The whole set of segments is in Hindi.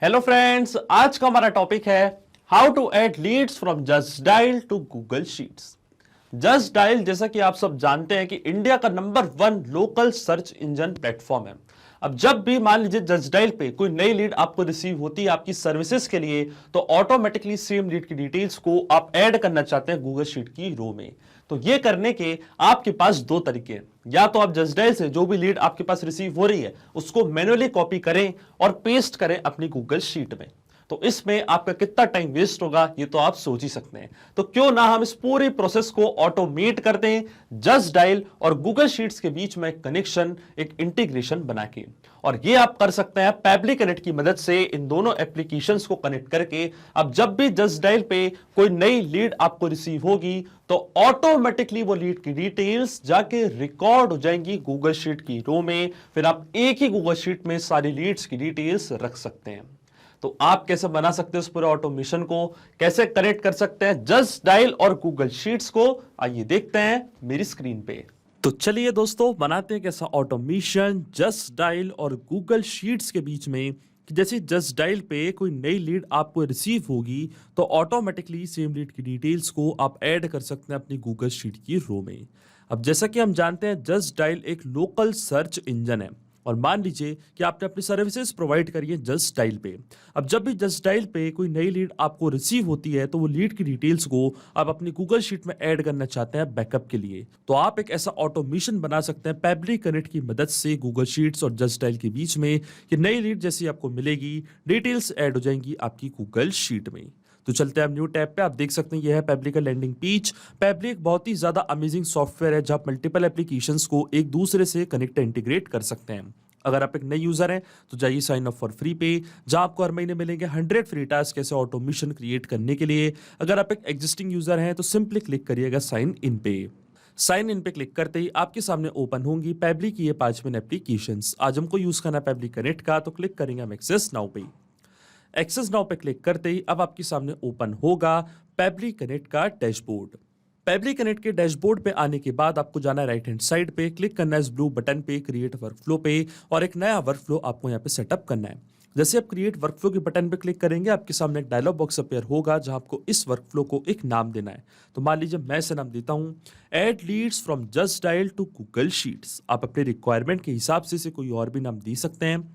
हेलो फ्रेंड्स, आज का हमारा टॉपिक है how to add leads from Just Dial to Google Sheets. Just Dial, जैसा कि आप सब जानते हैं कि इंडिया का number 1 local search engine platform है। अब जब भी मान लीजिए जस्ट डायल पे कोई नई लीड आपको रिसीव होती है आपकी सर्विसेज के लिए, तो ऑटोमेटिकली सेम लीड की डिटेल्स को आप ऐड करना चाहते हैं गूगल शीट की रो में। तो ये करने के आपके पास दो तरीके हैं। या तो आप जस्ट डायल से जो भी लीड आपके पास रिसीव हो रही है उसको मैन्युअली कॉपी करें और पेस्ट करें अपनी गूगल शीट में। तो इसमें आपका कितना टाइम वेस्ट होगा ये तो आप सोच ही सकते हैं। तो क्यों ना हम इस पूरी प्रोसेस को ऑटोमेट कर दें, जस्ट डायल और गूगल शीट्स के बीच में कनेक्शन, एक इंटीग्रेशन बना के। और ये आप कर सकते हैं पैबली कनेक्ट की मदद से। इन दोनों एप्लीकेशंस को कनेक्ट करके अब जब भी जस्ट डायल पे कोई नई लीड आपको रिसीव होगी तो ऑटोमेटिकली वो लीड की डिटेल्स जाके रिकॉर्ड हो जाएंगी गूगल शीट की रो में। फिर आप एक ही गूगल शीट में सारी लीड्स की डिटेल्स रख सकते हैं। तो आप कैसे बना सकते हैं उस पूरे ऑटोमेशन को, कैसे कनेक्ट कर सकते हैं जस्ट डायल और गूगल शीट्स को, आइए देखते हैं मेरी स्क्रीन पे। तो चलिए दोस्तों, बनाते हैं कैसा ऑटोमेशन जस्ट डायल और गूगल शीट्स के बीच में कि जैसे जस्ट डायल पे कोई नई लीड आपको रिसीव होगी तो ऑटोमेटिकली सेम लीड की डिटेल्स को आप ऐड कर सकते हैं अपनी गूगल शीट की रो में। अब जैसा कि हम जानते हैं जस्ट डायल एक लोकल सर्च इंजन है और मान लीजिए कि आपने अपनी सर्विसेज प्रोवाइड करी है जस्ट डायल पे। अब जब भी जस्ट डायल पे कोई नई लीड आपको रिसीव होती है तो वो लीड की डिटेल्स को आप अपनी गूगल शीट में ऐड करना चाहते हैं बैकअप के लिए, तो आप एक ऐसा ऑटोमेशन बना सकते हैं पैबली कनेक्ट की मदद से गूगल शीट्स और जस्ट डायल के बीच में कि नई लीड जैसी आपको मिलेगी डिटेल्स ऐड हो जाएंगी आपकी गूगल शीट में। तो चलते हैं अब न्यू टैब पे। आप देख सकते हैं यह है पैबली का लैंडिंग पेज। पैबली एक बहुत ही ज्यादा अमेजिंग सॉफ्टवेयर है जहां आप मल्टीपल एप्लीकेशंस को एक दूसरे से कनेक्ट इंटीग्रेट कर सकते हैं। अगर आप एक नए यूजर हैं तो जाइए साइन अप फॉर फ्री पे, जहां आपको हर महीने मिलेंगे 100 फ्री टास्क ऐसे ऑटोमेशन क्रिएट करने के लिए। अगर आप एक एग्जिस्टिंग यूजर हैं तो सिंपली क्लिक करिएगा साइन इन पे। साइन इन पे क्लिक करते ही आपके सामने ओपन होंगी पैबली की ये 5 मेन एप्लीकेशंस। आज हमको यूज करना है पैबली कनेक्ट का, तो क्लिक करेंगे हम एक्सेस नाउ पे। एक्सेस नाउ पे क्लिक करते ही अब आपके सामने ओपन होगा पैबली कनेक्ट का डैशबोर्ड। पैबली कनेक्ट के डैशबोर्ड पे आने के बाद आपको जाना है राइट हैंड साइड पे, क्लिक करना है इस ब्लू बटन पे क्रिएट वर्कफ्लो पे और एक नया वर्कफ्लो आपको यहाँ पे सेटअप करना है। जैसे आप क्रिएट वर्कफ्लो के बटन पे क्लिक करेंगे आपके सामने एक डायलॉग बॉक्स अपेयर होगा जहां आपको इस वर्कफ्लो को एक नाम देना है। तो मान लीजिए मैं इसे नाम देता हूं add leads from Just Dial to Google Sheets. आप अपने रिक्वायरमेंट के हिसाब से इसे कोई और भी नाम दे सकते हैं।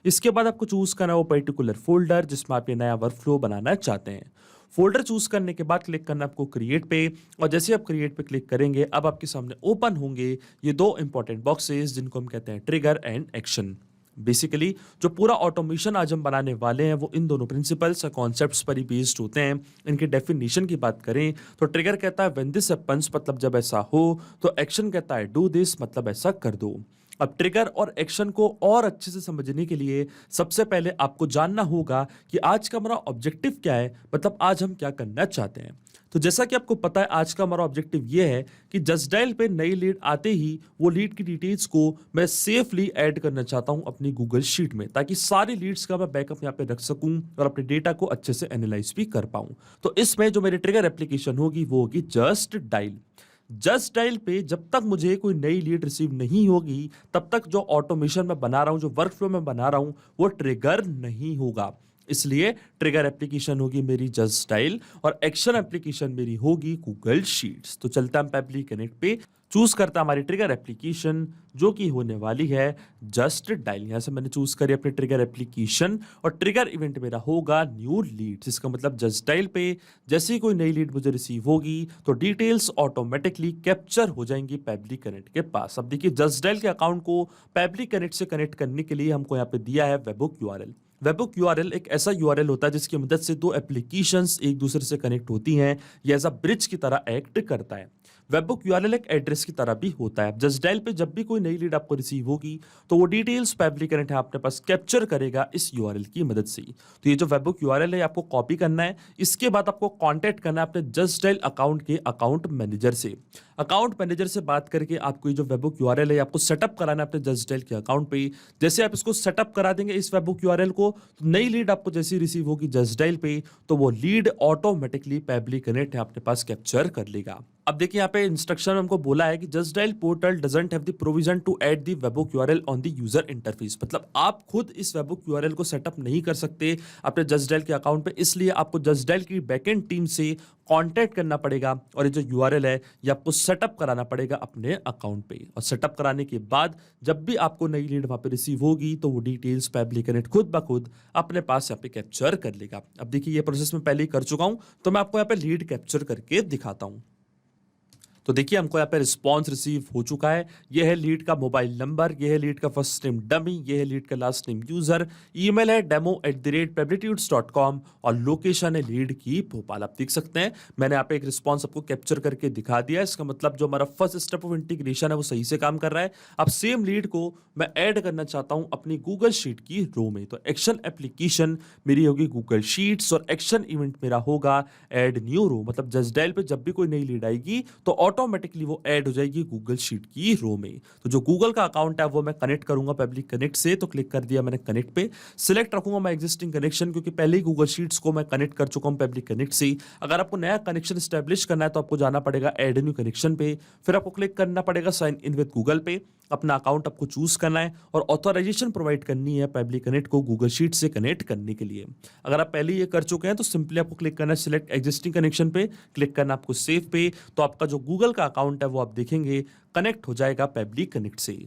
इसके बाद आपको चूज करना है वो पर्टिकुलर फोल्डर जिसमें आप ये नया वर्कफ्लो बनाना चाहते हैं। फोल्डर चूज करने के बाद क्लिक करना आपको क्रिएट पे और जैसे आप क्रिएट पे क्लिक करेंगे अब आपके सामने ओपन होंगे ये दो इंपॉर्टेंट बॉक्सेस जिनको हम कहते हैं ट्रिगर एंड एक्शन। बेसिकली जो पूरा ऑटोमेशन आज हम बनाने वाले हैं वो इन दोनों प्रिंसिपल्स और कॉन्सेप्ट्स पर ही बेस्ड होते हैं। इनके डेफिनेशन की बात करें तो ट्रिगर कहता है व्हेन दिस हैपेंस, मतलब जब ऐसा हो, तो एक्शन कहता है डू दिस, मतलब ऐसा कर दो। अब ट्रिगर और एक्शन को और अच्छे से समझने के लिए सबसे पहले आपको जानना होगा कि आज का हमारा ऑब्जेक्टिव क्या है, मतलब आज हम क्या करना चाहते हैं। तो जैसा कि आपको पता है आज का हमारा ऑब्जेक्टिव ये है कि जस्ट डायल पे नई लीड आते ही वो लीड की डिटेल्स को मैं सेफली ऐड करना चाहता हूं अपनी गूगल शीट में, ताकि सारी लीड्स का मैं बैकअप यहाँ पे रख सकूं और अपने डेटा को अच्छे से एनालाइज भी कर पाऊं। तो इसमें जो मेरी ट्रिगर एप्लीकेशन होगी वो होगी जस्ट डायल। जस्ट डायल पे जब तक मुझे कोई नई लीड रिसीव नहीं होगी तब तक जो ऑटोमेशन मैं बना रहा हूं, जो वर्कफ्लो मैं बना रहा हूं, वो ट्रिगर नहीं होगा। इसलिए ट्रिगर एप्लीकेशन होगी मेरी जस्ट डायल और एक्शन एप्लीकेशन मेरी होगी गूगल शीट्स। तो चलता हम पैबली कनेक्ट पे, चूज करता हमारी ट्रिगर एप्लीकेशन जो कि होने वाली है जस्ट डायल। यहां से मैंने चूज करी अपनी ट्रिगर एप्लीकेशन और ट्रिगर इवेंट मेरा होगा न्यू लीड्स। इसका मतलब जस्ट डायल पे जैसे ही कोई नई लीड मुझे रिसीव होगी तो डिटेल्स ऑटोमेटिकली कैप्चर हो जाएंगी पैबली कनेक्ट के पास। अब देखिए जस्ट डायल के अकाउंट को पैबली कनेक्ट से कनेक्ट करने के लिए हमको यहाँ पे दिया है वेबहुक यूआरएल। वेबहुक यूआरएल एक ऐसा यूआरएल होता है जिसकी मदद से दो एप्लीकेशंस एक दूसरे से कनेक्ट होती हैं। ये एज अ ब्रिज की तरह एक्ट करता है। वेबहुक यूआरएल एक एड्रेस की तरह भी होता है। जस्ट डायल पे जब भी कोई नई लीड आपको रिसीव होगी तो वो डिटेल्स पैबली कनेक्ट है अपने पास कैप्चर करेगा इस यूआरएल की मदद से। तो ये जो वेबहुक यूआरएल है आपको कॉपी करना है। इसके बाद आपको कांटेक्ट करना है अपने जस्ट डायल अकाउंट के अकाउंट मैनेजर से। अकाउंट मैनेजर से बात करके आपको ये जो वेबहुक यूआरएल है आपको सेटअप कराना है अपने जस्ट डायल के अकाउंट पे। जैसे आप इसको सेटअप करा देंगे इस वेबहुक यूआरएल को, तो नई लीड आपको जैसी रिसीव होगी जस्ट डायल पे तो वो लीड ऑटोमेटिकली पैबली कनेक्ट है अपने पास कैप्चर कर लेगा। अब देखिए यहाँ पे इंस्ट्रक्शन हमको बोला है कि Just Dial portal doesn't have the provision to add the webhook URL on the user interface. मतलब आप खुद इस वेबहोक यूआरएल को सेटअप नहीं कर सकते अपने जस्ट डायल के अकाउंट पे, इसलिए आपको जस्ट डायल की बैकएंड टीम से कांटेक्ट करना पड़ेगा और ये जो यूआरएल है ये आपको सेटअप कराना पड़ेगा अपने अकाउंट पे। और सेटअप कराने के बाद जब भी आपको नई लीड वहां पे रिसीव होगी तो वो डिटेल्स पेबली कनेक्ट खुद ब खुद अपने पास यहाँ पे कैप्चर कर लेगा। अब देखिए ये प्रोसेस मैं पहले ही कर चुका हूं, तो मैं आपको यहाँ पे लीड कैप्चर करके दिखाता हूं। तो देखिए हमको यहाँ पे रिस्पॉन्स रिसीव हो चुका है। ये है लीड का मोबाइल नंबर, ये है लीड का फर्स्ट नेम डमी, ये है लीड का लास्ट नेम यूजर, ईमेल है demo@peblitudes.com और लोकेशन है लीड की भोपाल। आप देख सकते हैं मैंने यहाँ पे एक रिस्पॉन्स आपको कैप्चर करके दिखा दिया है। इसका मतलब जो हमारा फर्स्ट स्टेप ऑफ इंटीग्रेशन है वो सही से काम कर रहा है। अब सेम लीड को मैं ऐड करना चाहता हूं अपनी गूगल शीट की रो में। तो एक्शन एप्लीकेशन मेरी होगी गूगल शीट्स और एक्शन इवेंट मेरा होगा ऐड न्यू रो। मतलब जस्ट डायल पे जब भी कोई नई लीड आएगी तो ऑटोमेटिकली वो ऐड हो जाएगी गूगल शीट की रो में। तो जो गूगल का अकाउंट है वो मैं कनेक्ट करूंगा पब्लिक कनेक्ट से, तो क्लिक कर दिया मैंने कनेक्ट पे। सिलेक्ट रखूंगा मैं एग्जिस्टिंग कनेक्शन क्योंकि पहले ही गूगल शीट्स को मैं कनेक्ट कर चुका हूं पब्लिक कनेक्ट से। अगर आपको नया कनेक्शन स्टैब्लिश करना है तो आपको जाना पड़ेगा ऐड न्यू कनेक्शन पे, फिर आपको क्लिक करना पड़ेगा साइन इन विद गूगल पे। अपना अकाउंट आपको चूज करना है और ऑथराइजेशन प्रोवाइड करनी है पब्लिक कनेक्ट को गूगल शीट से कनेक्ट करने के लिए। अगर आप पहले ये कर चुके हैं तो सिंपली आपको क्लिक करना है सिलेक्ट एग्जिस्टिंग कनेक्शन पे, क्लिक करना आपको सेव पे। तो आपका जो गूगल का अकाउंट है वो आप देखेंगे कनेक्ट हो जाएगा पब्लिक कनेक्ट से।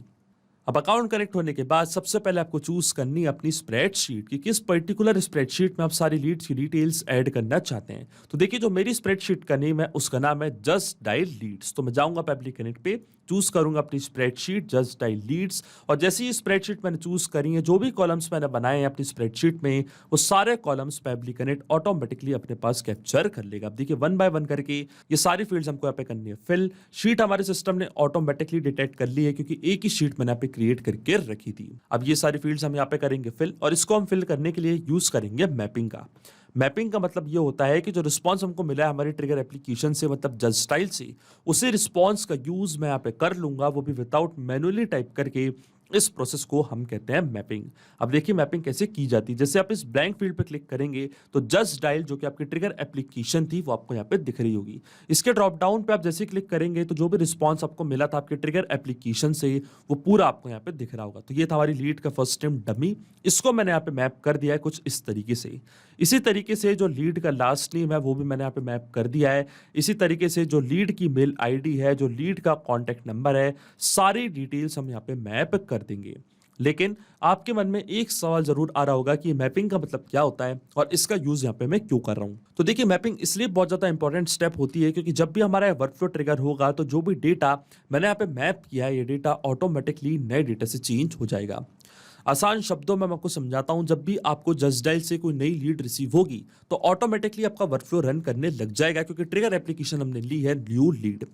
अब अकाउंट कनेक्ट होने के बाद सबसे पहले आपको चूज करनी है अपनी स्प्रेडशीट कि किस पर्टिकुलर स्प्रेडशीट में आप सारी लीड्स की डिटेल्स ऐड करना चाहते हैं। तो देखिए जो मेरी स्प्रेडशीट का नेम है उसका नाम है जस्ट डायल लीड्स। तो मैं जाऊंगा पब्लिक कनेक्ट पे, चूज करूंगा अपनी स्प्रेडशीट जस्ट डायल लीड्स और जैसे ही स्प्रेडशीट मैंने चूज करी है जो भी कॉलम्स मैंने बनाए हैं अपनी स्प्रेडशीट में वो सारे कॉलम्स पब्लिक कनेक्ट ऑटोमेटिकली अपने पास कैप्चर कर लेगा। अब देखिए वन बाय वन करके ये सारी फील्ड्स हमको यहाँ पे करनी है फिल। शीट हमारे सिस्टम ने ऑटोमेटिकली डिटेक्ट कर ली है क्योंकि एक ही शीट मैंने यहाँ पे क्रिएट करके रखी थी। अब ये सारी फील्ड्स हम यहाँ पे करेंगे फिल और इसको हम फिल करने के लिए यूज करेंगे मैपिंग का। मैपिंग का मतलब ये होता है कि जो रिस्पांस हमको मिला है हमारी ट्रिगर एप्लीकेशन से मतलब जस्ट डायल से, उसी रिस्पांस का यूज मैं यहाँ पे कर लूंगा, वो भी विदाउट मैनुअली टाइप करके। इस प्रोसेस को हम कहते हैं मैपिंग। अब देखिए मैपिंग कैसे की जाती है। जैसे आप इस ब्लैंक फील्ड पे क्लिक करेंगे तो जस्ट डायल जो कि आपकी ट्रिगर एप्लीकेशन थी वो आपको यहाँ पे दिख रही होगी। इसके ड्रॉप डाउन पे आप जैसे क्लिक करेंगे तो जो भी रिस्पांस आपको मिला था आपके ट्रिगर एप्लीकेशन से वो पूरा आपको यहाँ पे दिख रहा होगा। तो ये था हमारी लीड का फर्स्ट नेम डमी, इसको मैंने यहाँ पे मैप कर दिया है कुछ इस तरीके से। इसी तरीके से जो लीड का लास्ट नेम है वो भी मैंने यहाँ पे मैप कर दिया है। इसी तरीके से जो लीड की मेल आईडी है, जो लीड का कॉन्टैक्ट नंबर है, सारी डिटेल्स हम यहाँ पे मैप कर देंगे। लेकिन आपके मन में एक सवाल जरूर आ रहा होगा कि मैपिंग का मतलब क्या होता है और इसका यूज यहाँ पे मैं क्यों कर रहा हूं। तो देखिए मैपिंग इसलिए बहुत ज्यादा इंपॉर्टेंट स्टेप होती है क्योंकि जब भी हमारा वर्कफ्लो ट्रिगर होगा तो जो भी डेटा मैंने यहाँ पे मैप किया है ये डेटा ऑटोमेटिकली नए डेटा से चेंज हो जाएगा। आसान शब्दों में मैं आपको समझाता हूं, जब भी आपको जस्ट डायल से कोई नई लीड रिसीव होगी तो ऑटोमेटिकली आपका वर्कफ्लो रन करने लग जाएगा क्योंकि ट्रिगर एप्लीकेशन हमने ली है न्यू लीड।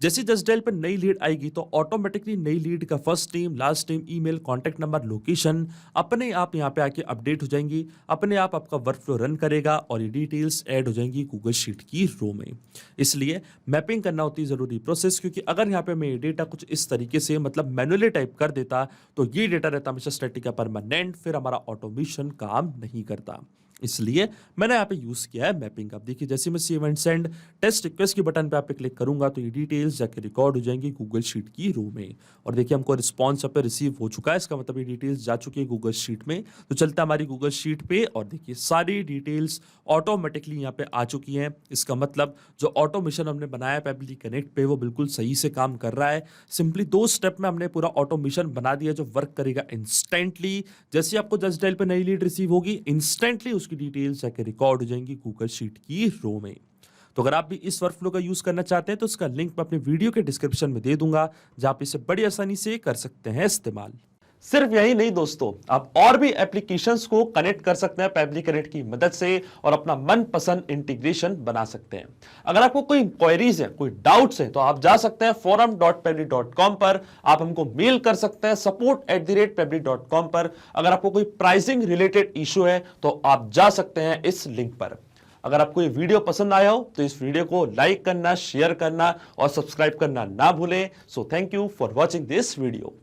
जैसे जस्ट डायल पर नई लीड आएगी तो ऑटोमेटिकली नई लीड का first name, last name, email, contact number, location अपने आप यहाँ पे आके अपडेट हो जाएंगी। अपने आप आपका वर्कफ्लो रन करेगा और ये डिटेल्स ऐड हो जाएंगी गूगल शीट की रो में। इसलिए मैपिंग करना होती है जरूरी प्रोसेस, क्योंकि अगर यहाँ पे मैं ये डेटा कुछ इस तरीके से मतलब मैनुअली टाइप कर देता तो ये डेटा रहता हमेशा स्टैटिक या परमानेंट, फिर हमारा ऑटोमेशन काम नहीं करता। इसलिए मैंने यहाँ पे यूज किया है मैपिंग। अब देखिए जैसे मैं save and send test request के बटन पे यहाँ पे क्लिक करूंगा तो ये डिटेल्स जाके रिकॉर्ड हो जाएंगी गूगल शीट की रो में। और देखिए हमको रिस्पॉन्स यहाँ पे रिसीव हो चुका है, इसका मतलब ये डिटेल्स जा चुकी है गूगल शीट में। तो चलता हमारी गूगल शीट पे और देखिए सारी डिटेल्स ऑटोमेटिकली यहाँ पे आ चुकी हैं। इसका मतलब जो ऑटोमेशन हमने बनाया है पब्लिक कनेक्ट पे वो बिल्कुल सही से काम कर रहा है। सिंपली 2 स्टेप में हमने पूरा ऑटोमेशन बना दिया जो वर्क करेगा इंस्टेंटली। जैसे आपको जस्ट डायल पे नई लीड रिसीव होगी इंस्टेंटली उसकी डिटेल्स जाके रिकॉर्ड हो जाएंगी गूगल शीट की रो में। तो अगर आप भी इस वर्कफ्लो का यूज करना चाहते हैं तो इसका लिंक मैं अपने वीडियो के डिस्क्रिप्शन में दे दूंगा जहां आप इसे बड़ी आसानी से कर सकते हैं इस्तेमाल। सिर्फ यही नहीं दोस्तों, आप और भी एप्लीकेशंस को कनेक्ट कर सकते हैं पब्लिक कनेक्ट की मदद से और अपना मनपसंद इंटीग्रेशन बना सकते हैं। अगर आपको कोई क्वेरीज है, कोई डाउट्स है तो आप जा सकते हैं forum.pebly.com पर, आप हमको मेल कर सकते हैं support@pebly.com पर। अगर आपको कोई प्राइसिंग रिलेटेड इशू है तो आप जा सकते हैं इस लिंक पर। अगर आपको ये वीडियो पसंद आया हो तो इस वीडियो को लाइक करना, शेयर करना और सब्सक्राइब करना ना भूलें। So thank you for watching this video.